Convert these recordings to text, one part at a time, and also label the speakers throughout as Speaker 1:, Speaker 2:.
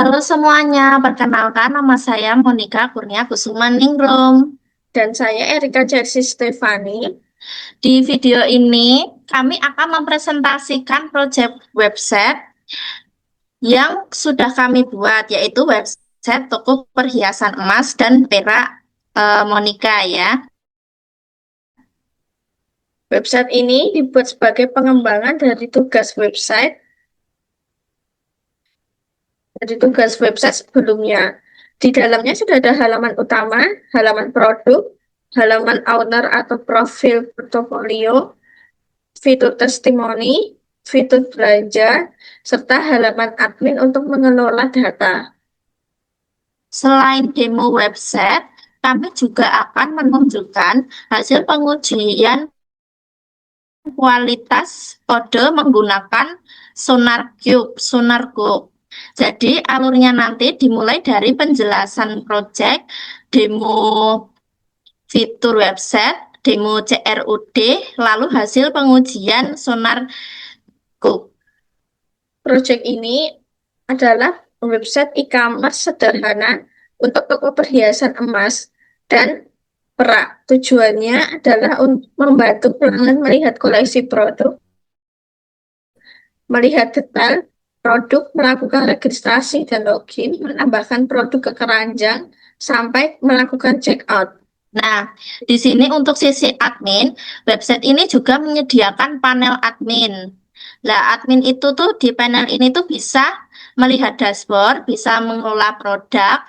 Speaker 1: Halo semuanya, perkenalkan nama saya Monica Kurnia Kusumaningrum.
Speaker 2: Dan saya Erika Jessi Stefani.
Speaker 1: Di video ini, kami akan mempresentasikan proyek website yang sudah kami buat, yaitu website toko perhiasan emas dan perak Monica ya.
Speaker 2: Website ini dibuat sebagai pengembangan dari tugas website sebelumnya. Di dalamnya sudah ada halaman utama, halaman produk, halaman owner atau profil portofolio, fitur testimoni, fitur belanja, serta halaman admin untuk mengelola data.
Speaker 1: Selain demo website, kami juga akan menunjukkan hasil pengujian kualitas kode menggunakan SonarCube. Jadi alurnya nanti dimulai dari penjelasan project, demo fitur website, demo CRUD, lalu hasil pengujian SonarCube.
Speaker 2: Proyek ini adalah website e-commerce sederhana untuk toko perhiasan emas dan perak. Tujuannya adalah untuk membantu pelanggan melihat koleksi produk, melihat detail produk, melakukan registrasi dan login, menambahkan produk ke keranjang, sampai melakukan check-out.
Speaker 1: Nah, di sini untuk sisi admin, website ini juga menyediakan panel admin. Nah, admin itu tuh di panel ini tuh bisa melihat dashboard, bisa mengelola produk,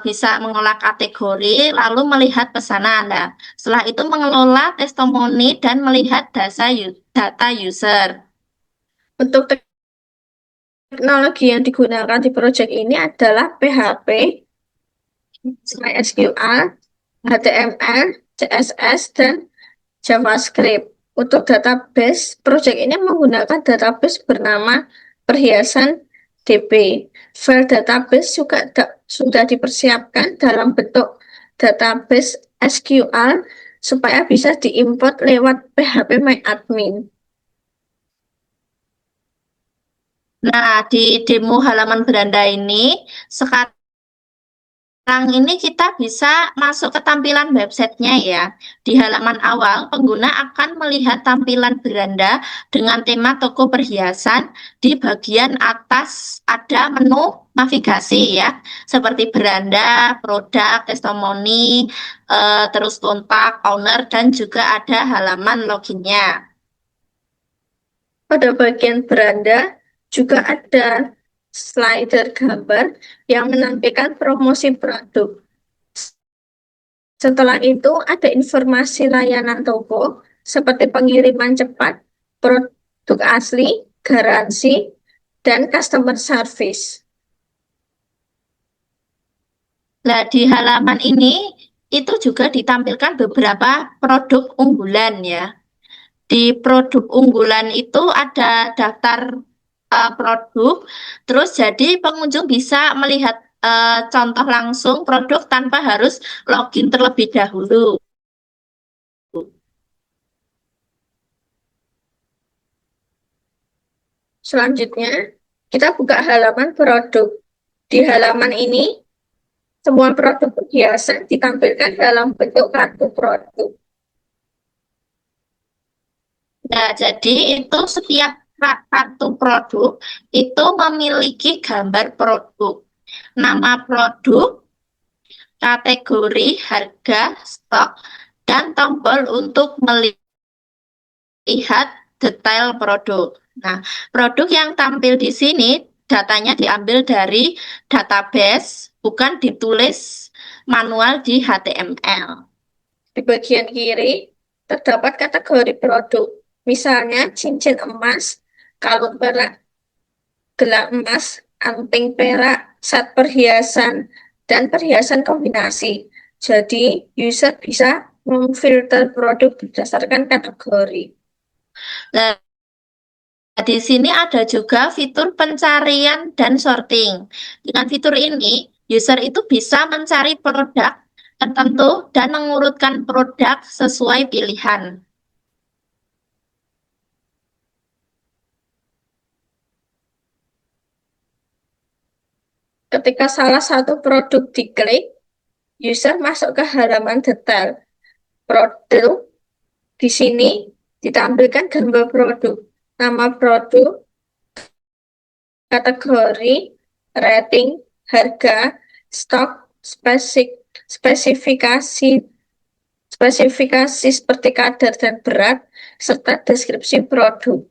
Speaker 1: bisa mengelola kategori, lalu melihat pesanan. Nah, setelah itu mengelola testimoni dan melihat data user.
Speaker 2: Untuk teknologi yang digunakan di proyek ini adalah PHP, MySQL, HTML, CSS, dan JavaScript. Untuk database, proyek ini menggunakan database bernama perhiasan DB. File database juga sudah dipersiapkan dalam bentuk database SQL supaya bisa diimport lewat PHP MyAdmin.
Speaker 1: Nah, di demo halaman beranda ini, sekarang ini kita bisa masuk ke tampilan websitenya ya. Di halaman awal, pengguna akan melihat tampilan beranda dengan tema toko perhiasan. Di bagian atas ada menu navigasi ya, seperti beranda, produk, testimoni, terus kontak, owner, dan juga ada halaman loginnya.
Speaker 2: Pada bagian beranda juga ada slider gambar yang menampilkan promosi produk. Setelah itu ada informasi layanan toko seperti pengiriman cepat, produk asli, garansi, dan customer service.
Speaker 1: Nah, di halaman ini itu juga ditampilkan beberapa produk unggulan ya. Di produk unggulan itu ada daftar produk, terus jadi pengunjung bisa melihat contoh langsung produk tanpa harus login terlebih dahulu.
Speaker 2: Selanjutnya, kita buka halaman produk. Di halaman ini, semua produk biasa ditampilkan dalam bentuk kartu produk.
Speaker 1: Nah, jadi itu setiap kartu produk itu memiliki gambar produk, nama produk, kategori, harga, stok, dan tombol untuk melihat detail produk. Nah, produk yang tampil di sini datanya diambil dari database, bukan ditulis manual di HTML.
Speaker 2: Di bagian kiri, terdapat kategori produk. Misalnya, cincin emas, kalung perak, gelang emas, anting perak, set perhiasan, dan perhiasan kombinasi. Jadi, user bisa memfilter produk berdasarkan kategori.
Speaker 1: Nah, di sini ada juga fitur pencarian dan sorting. Dengan fitur ini, user itu bisa mencari produk tertentu dan mengurutkan produk sesuai pilihan.
Speaker 2: Ketika salah satu produk diklik, user masuk ke halaman detail produk. Di sini ditampilkan gambar produk, nama produk, kategori, rating, harga, stok, spesifikasi, spesifikasi seperti kadar dan berat, serta deskripsi produk.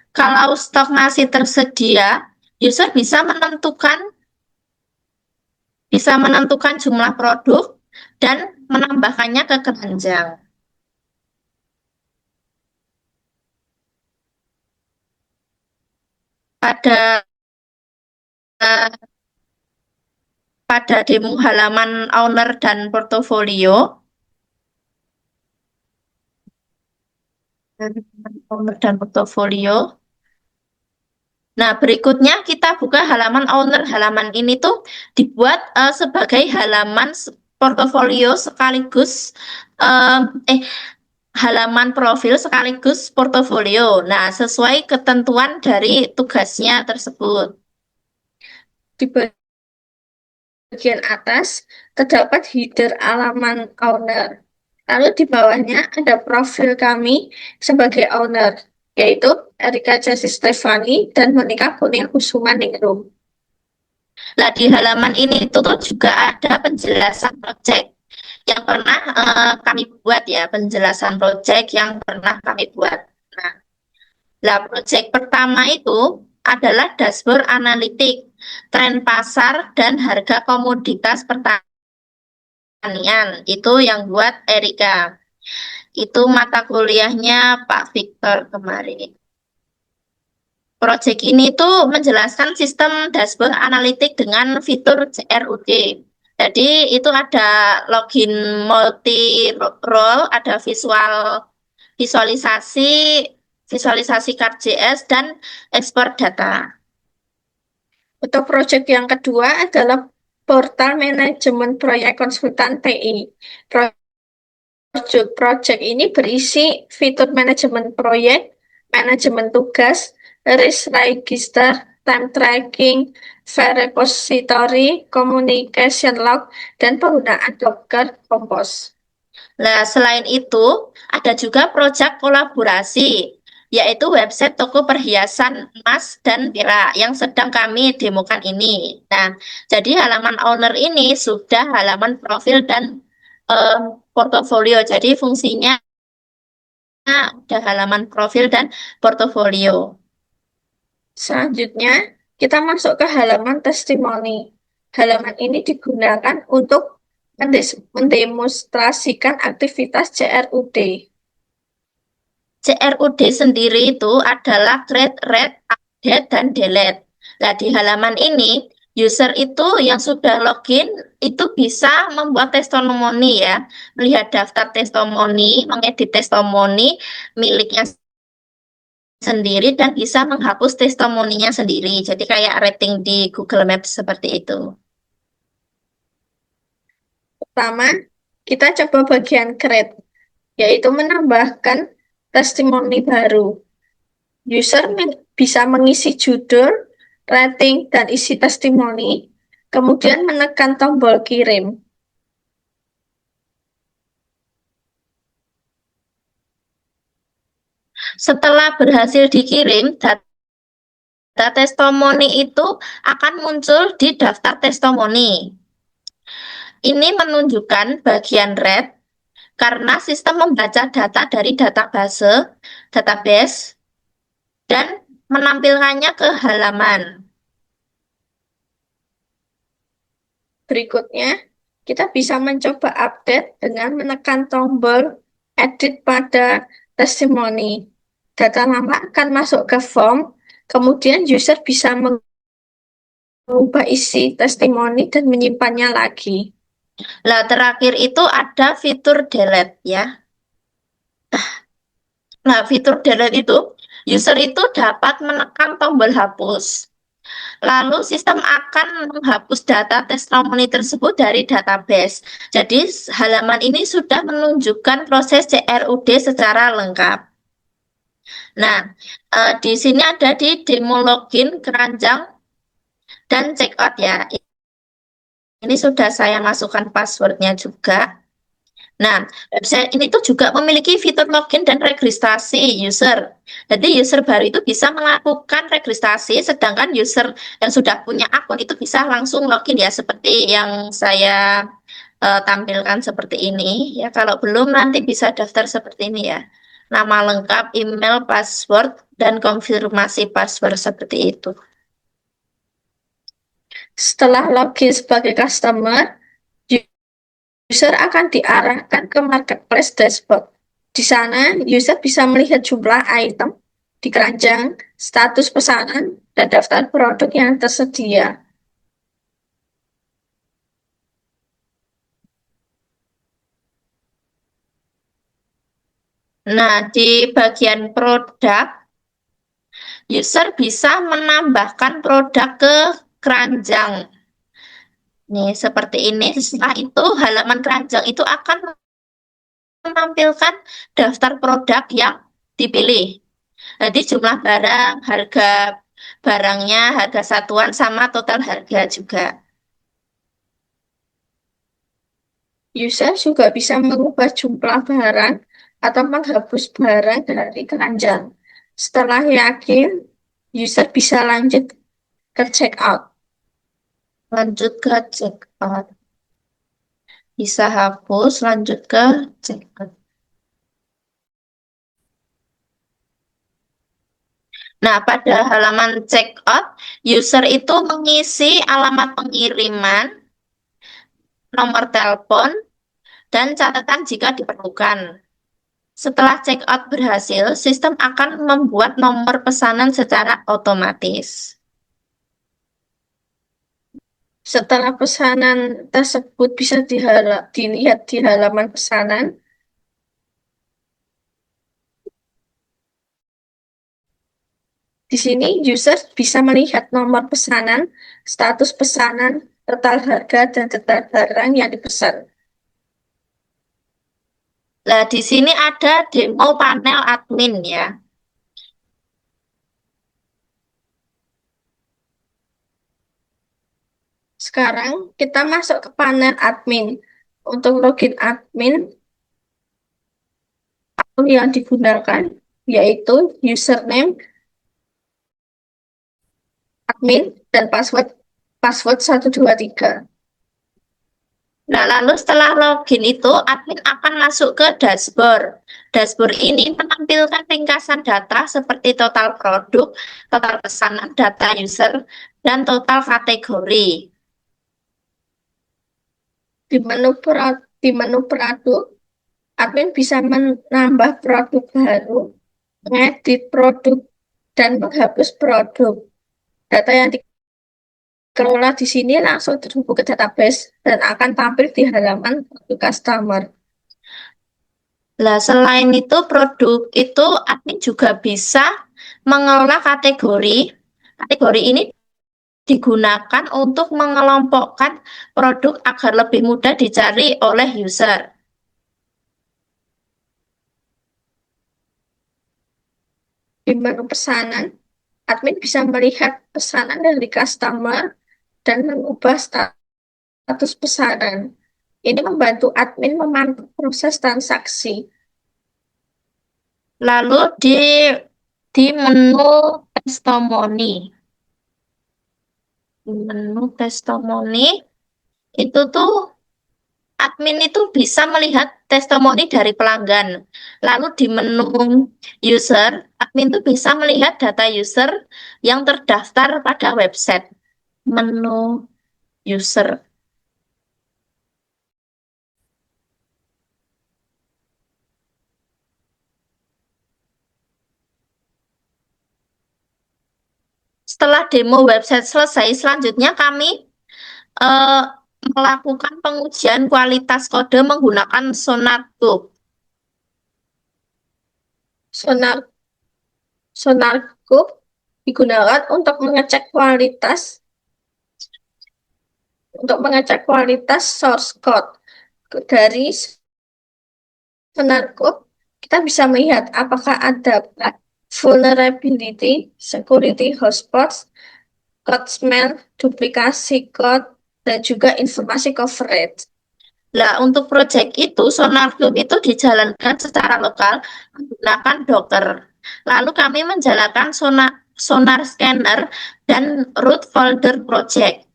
Speaker 1: Kalau stok masih tersedia, user bisa menentukan jumlah produk dan menambahkannya ke keranjang. Pada pada demo halaman owner dan portofolio, Nah, berikutnya kita buka halaman owner. Halaman ini tuh dibuat sebagai halaman portofolio sekaligus eh, eh halaman profil sekaligus portofolio. Nah, sesuai ketentuan dari tugasnya tersebut.
Speaker 2: Di bagian atas terdapat header halaman owner. Lalu di bawahnya ada profil kami sebagai owner, yaitu Erika Chelsea Stefani dan Monica Kurnia Ningrum.
Speaker 1: Nah, di halaman ini tuh juga ada penjelasan project yang pernah kami buat ya, penjelasan project yang pernah kami buat. Nah, Lah, proyek pertama itu adalah dashboard analitik, tren pasar, dan harga komoditas pertanian. Itu yang buat Erika. Itu mata kuliahnya Pak Victor kemarin. Proyek ini tuh menjelaskan sistem dashboard analitik dengan fitur CRUD. Jadi itu ada login multi role, ada visualisasi, visualisasi CardJS dan ekspor data.
Speaker 2: Untuk proyek yang kedua adalah portal manajemen proyek konsultan TI. Proyek ini berisi fitur manajemen proyek, manajemen tugas, risk register, time tracking, file repository, communication log, dan penggunaan Docker Compose.
Speaker 1: Nah, selain itu, ada juga proyek kolaborasi, yaitu website toko perhiasan emas dan perak yang sedang kami demokan ini. Nah, jadi halaman owner ini sudah halaman profil dan eh, portofolio. Jadi fungsinya ada halaman profil dan portofolio.
Speaker 2: Selanjutnya, kita masuk ke halaman testimoni. Halaman ini digunakan untuk mendemonstrasikan aktivitas CRUD.
Speaker 1: CRUD sendiri itu adalah create, read, update, dan delete. Nah, di halaman ini, user itu yang sudah login itu bisa membuat testimoni ya, melihat daftar testimoni, mengedit testimoni miliknya sendiri, dan bisa menghapus testimoninya sendiri. Jadi kayak rating di Google Maps seperti itu.
Speaker 2: Pertama, kita coba bagian create, yaitu menambahkan testimoni baru. User bisa mengisi judul, rating, dan isi testimoni, kemudian menekan tombol kirim.
Speaker 1: Setelah berhasil dikirim, data testimoni itu akan muncul di daftar testimoni. Ini menunjukkan bagian red karena sistem membaca data dari database, dan menampilkannya ke halaman.
Speaker 2: Berikutnya, kita bisa mencoba update dengan menekan tombol edit pada testimoni. Data lama akan masuk ke form, kemudian user bisa mengubah isi testimoni dan menyimpannya lagi.
Speaker 1: Nah, terakhir itu ada fitur delete ya. Nah, fitur delete itu user itu dapat menekan tombol hapus. Lalu sistem akan menghapus data testimoni tersebut dari database. Jadi halaman ini sudah menunjukkan proses CRUD secara lengkap. Nah, di sini ada di demo login keranjang dan check out ya. Ini sudah saya masukkan passwordnya juga. Nah, website ini tuh juga memiliki fitur login dan registrasi user. Jadi user baru itu bisa melakukan registrasi, sedangkan user yang sudah punya akun itu bisa langsung login ya, seperti yang saya tampilkan seperti ini. Ya, kalau belum nanti bisa daftar seperti ini ya. Nama lengkap, email, password, dan konfirmasi password seperti itu.
Speaker 2: Setelah login sebagai customer, user akan diarahkan ke marketplace dashboard. Di sana, user bisa melihat jumlah item di keranjang, status pesanan, dan daftar produk yang tersedia.
Speaker 1: Nah, di bagian produk, user bisa menambahkan produk ke keranjang. Nih, seperti ini. Setelah itu, halaman keranjang itu akan menampilkan daftar produk yang dipilih. Jadi jumlah barang, harga barangnya, harga satuan, sama total harga juga.
Speaker 2: User juga bisa mengubah jumlah barang atau menghapus barang dari keranjang. Setelah yakin, user bisa lanjut ke checkout.
Speaker 1: Lanjut ke check out. Bisa hapus, lanjut ke check out. Nah, pada halaman check out, user itu mengisi alamat pengiriman, nomor telepon, dan catatan jika diperlukan. Setelah check out berhasil, sistem akan membuat nomor pesanan secara otomatis.
Speaker 2: Setelah pesanan tersebut bisa dilihat di halaman pesanan, di sini user bisa melihat nomor pesanan, status pesanan, total harga, dan detail barang yang dipesan.
Speaker 1: Nah, di sini ada demo panel admin ya.
Speaker 2: Sekarang kita masuk ke panel admin. Untuk login admin, akun yang digunakan yaitu username admin dan password password 123.
Speaker 1: Nah, lalu setelah login itu, admin akan masuk ke dashboard. Dashboard ini menampilkan ringkasan data seperti total produk, total pesanan, data user, dan total kategori.
Speaker 2: Di menu produk, admin bisa menambah produk baru, mengedit produk, dan menghapus produk. Data yang dikelola di sini langsung terhubung ke database dan akan tampil di halaman produk customer.
Speaker 1: Nah, selain itu, produk itu admin juga bisa mengelola kategori. Kategori ini digunakan untuk mengelompokkan produk agar lebih mudah dicari oleh user.
Speaker 2: Di menu pesanan, admin bisa melihat pesanan dari customer dan mengubah status pesanan. Ini membantu admin memantau proses transaksi.
Speaker 1: Lalu di menu testimoni. Di menu testimoni itu tuh admin itu bisa melihat testimoni dari pelanggan. Lalu di menu user, admin itu bisa melihat data user yang terdaftar pada website. Menu user. Setelah demo website selesai, selanjutnya kami eh, melakukan pengujian kualitas kode menggunakan SonarCube.
Speaker 2: Sonar SonarCube digunakan untuk mengecek kualitas source code. Dari SonarCube kita bisa melihat apakah ada vulnerability, security hotspots, code smell, duplikasi code, dan juga informasi coverage.
Speaker 1: Nah, untuk proyek itu, SonarCube itu dijalankan secara lokal menggunakan Docker. Lalu kami menjalankan Sonar Scanner dan root folder project.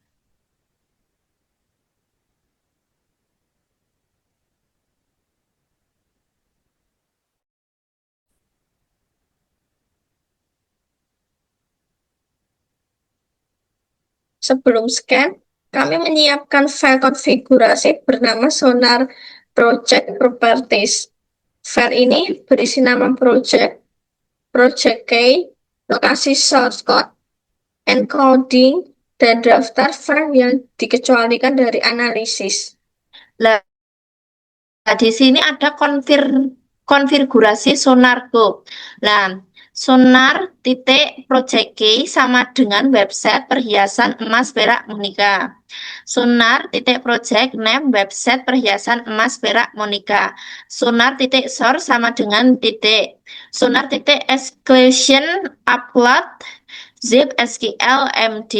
Speaker 2: Sebelum scan, kami menyiapkan file konfigurasi bernama Sonar Project Properties. File ini berisi nama project, project key, lokasi source code, encoding, dan daftar file yang dikecualikan dari analisis.
Speaker 1: Nah, di sini ada konfigurasi SonarCube. Nah, Sonar titik Project Key sama dengan website perhiasan emas perak Monica. Sonar titik Project Name website perhiasan emas perak Monica. Sonar titik Source sama dengan titik. Sonar titik Exclusion Upload zip SQL MD.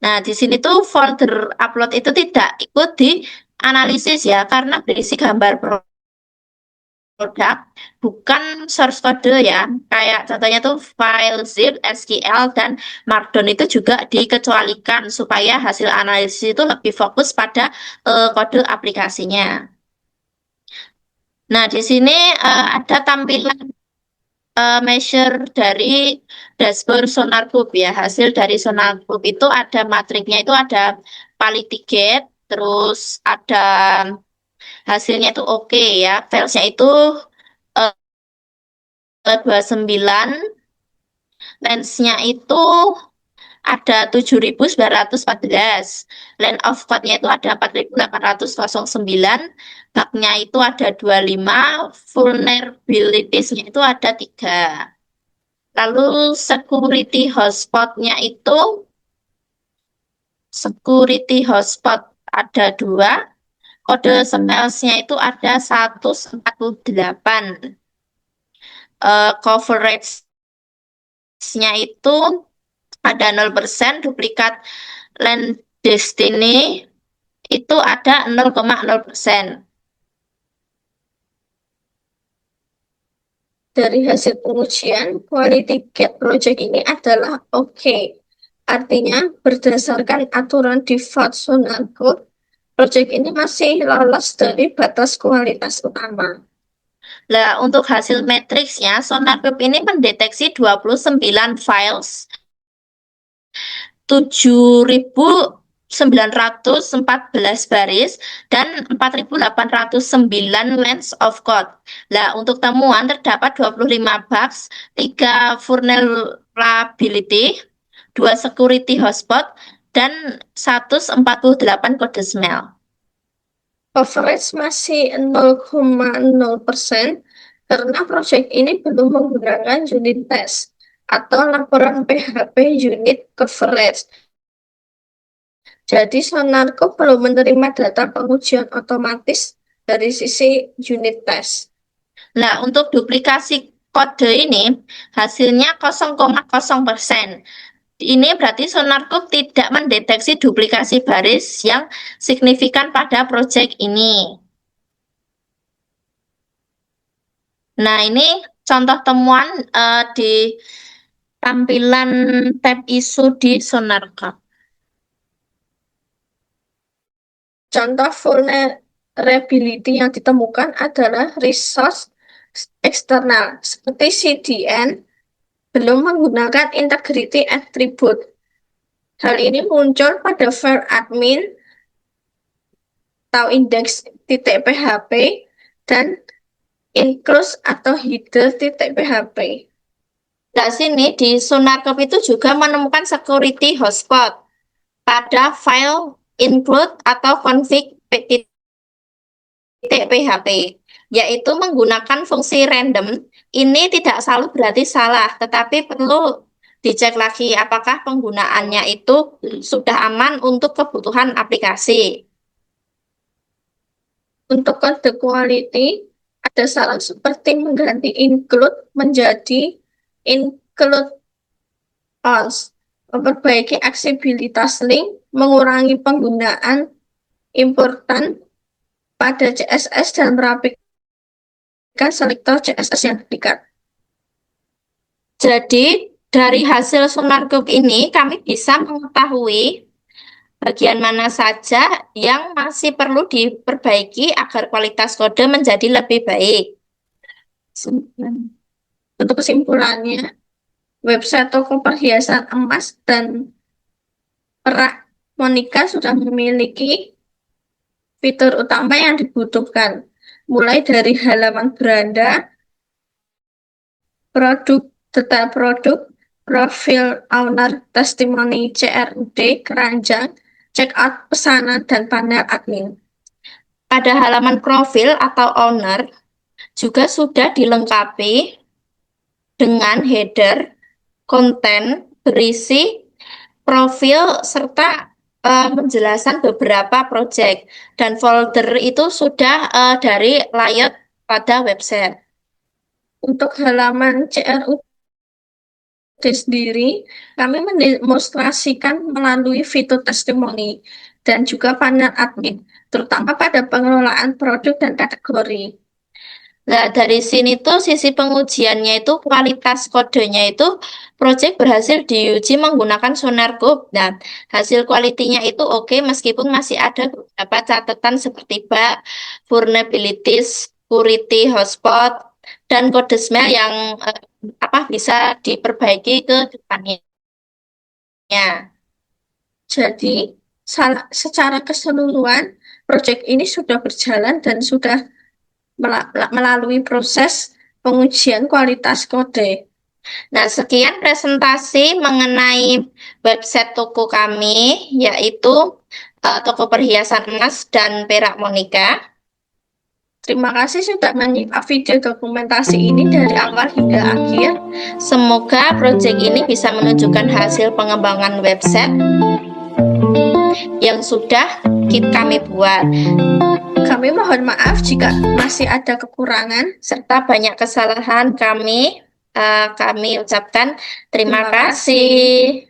Speaker 1: Nah, di sini tuh folder upload itu tidak ikut di analisis ya, karena berisi gambar produk, bukan source code ya. Kayak contohnya tuh file zip, SQL, dan Markdown itu juga dikecualikan supaya hasil analisis itu lebih fokus pada kode aplikasinya. Nah, di sini ada tampilan measure dari dashboard SonarCube ya. Hasil dari SonarCube itu ada matriknya itu ada Qualitygate, terus ada hasilnya itu oke ya. Filesnya itu 29, lensnya itu ada 7.914, line of code-nya itu ada 4.809, bug-nya itu ada 25, vulnerabilities-nya itu ada 3. Lalu security hotspot ada 2, kode smells-nya itu ada 148. Coverage-nya itu ada 0%, duplikat land destiny itu ada 0,0%.
Speaker 2: Dari hasil pengujian, quality gate project ini adalah oke. Artinya, berdasarkan aturan default Sonar Code, project ini masih lolos dari batas kualitas utama.
Speaker 1: Nah, untuk hasil matriksnya, SonarCube ini mendeteksi 29 files, 7.914 baris, dan 4.809 lines of code. Nah, untuk temuan terdapat 25 bugs, 3 vulnerability, 2 security hotspot, dan 148 kode smell.
Speaker 2: Coverage masih 0,0% karena proyek ini belum menggunakan unit test atau laporan PHP unit coverage. Jadi Sonarco belum menerima data pengujian otomatis dari sisi unit test.
Speaker 1: Nah, untuk duplikasi kode ini hasilnya 0,0%. Ini berarti SonarCube tidak mendeteksi duplikasi baris yang signifikan pada proyek ini. Nah, ini contoh temuan di tampilan tab isu di SonarCube.
Speaker 2: Contoh vulnerability yang ditemukan adalah resource eksternal seperti CDN belum menggunakan integrity attribute. Hal ini muncul pada file admin atau index.php dan include atau header.php.
Speaker 1: Nah, sini di SonarCube itu juga menemukan security hotspot pada file include atau config.php, yaitu menggunakan fungsi random. Ini tidak selalu berarti salah, tetapi perlu dicek lagi apakah penggunaannya itu sudah aman untuk kebutuhan aplikasi.
Speaker 2: Untuk kode quality, ada saran seperti mengganti include menjadi include all. memperbaiki aksesibilitas link, mengurangi penggunaan importan pada CSS, dan merapikan selektor CSS yang dekat.
Speaker 1: Jadi, dari hasil SonarGroup ini, kami bisa mengetahui bagian mana saja yang masih perlu diperbaiki agar kualitas kode menjadi lebih baik.
Speaker 2: Untuk kesimpulannya, website toko perhiasan emas dan perak Monica sudah memiliki fitur utama yang dibutuhkan, mulai dari halaman beranda, produk, detail produk, profil owner, testimoni CRUD, keranjang, checkout pesanan, dan panel admin.
Speaker 1: Pada halaman profil atau owner juga sudah dilengkapi dengan header, konten, berisi, profil, serta penjelasan beberapa project. Dan folder itu sudah dari layout pada website.
Speaker 2: Untuk halaman CRUD sendiri, kami mendemonstrasikan melalui fitur testimoni dan juga panel admin, terutama pada pengelolaan produk dan kategori.
Speaker 1: Nah, dari sini tuh sisi pengujiannya itu kualitas kodenya itu project berhasil diuji menggunakan SonarGroup. Nah, hasil kualitinya itu oke meskipun masih ada beberapa catatan seperti bug, vulnerability, security, hotspot, dan kode smell yang bisa diperbaiki ke depannya.
Speaker 2: Jadi, secara keseluruhan, proyek ini sudah berjalan dan sudah melalui proses pengujian kualitas kode.
Speaker 1: Nah, sekian presentasi mengenai website toko kami, yaitu toko perhiasan emas dan perak Monica.
Speaker 2: Terima kasih sudah menyimak video dokumentasi ini dari awal hingga akhir.
Speaker 1: Semoga proyek ini bisa menunjukkan hasil pengembangan website yang sudah kami buat.
Speaker 2: Kami mohon maaf jika masih ada kekurangan
Speaker 1: serta banyak kesalahan kami ucapkan terima kasih.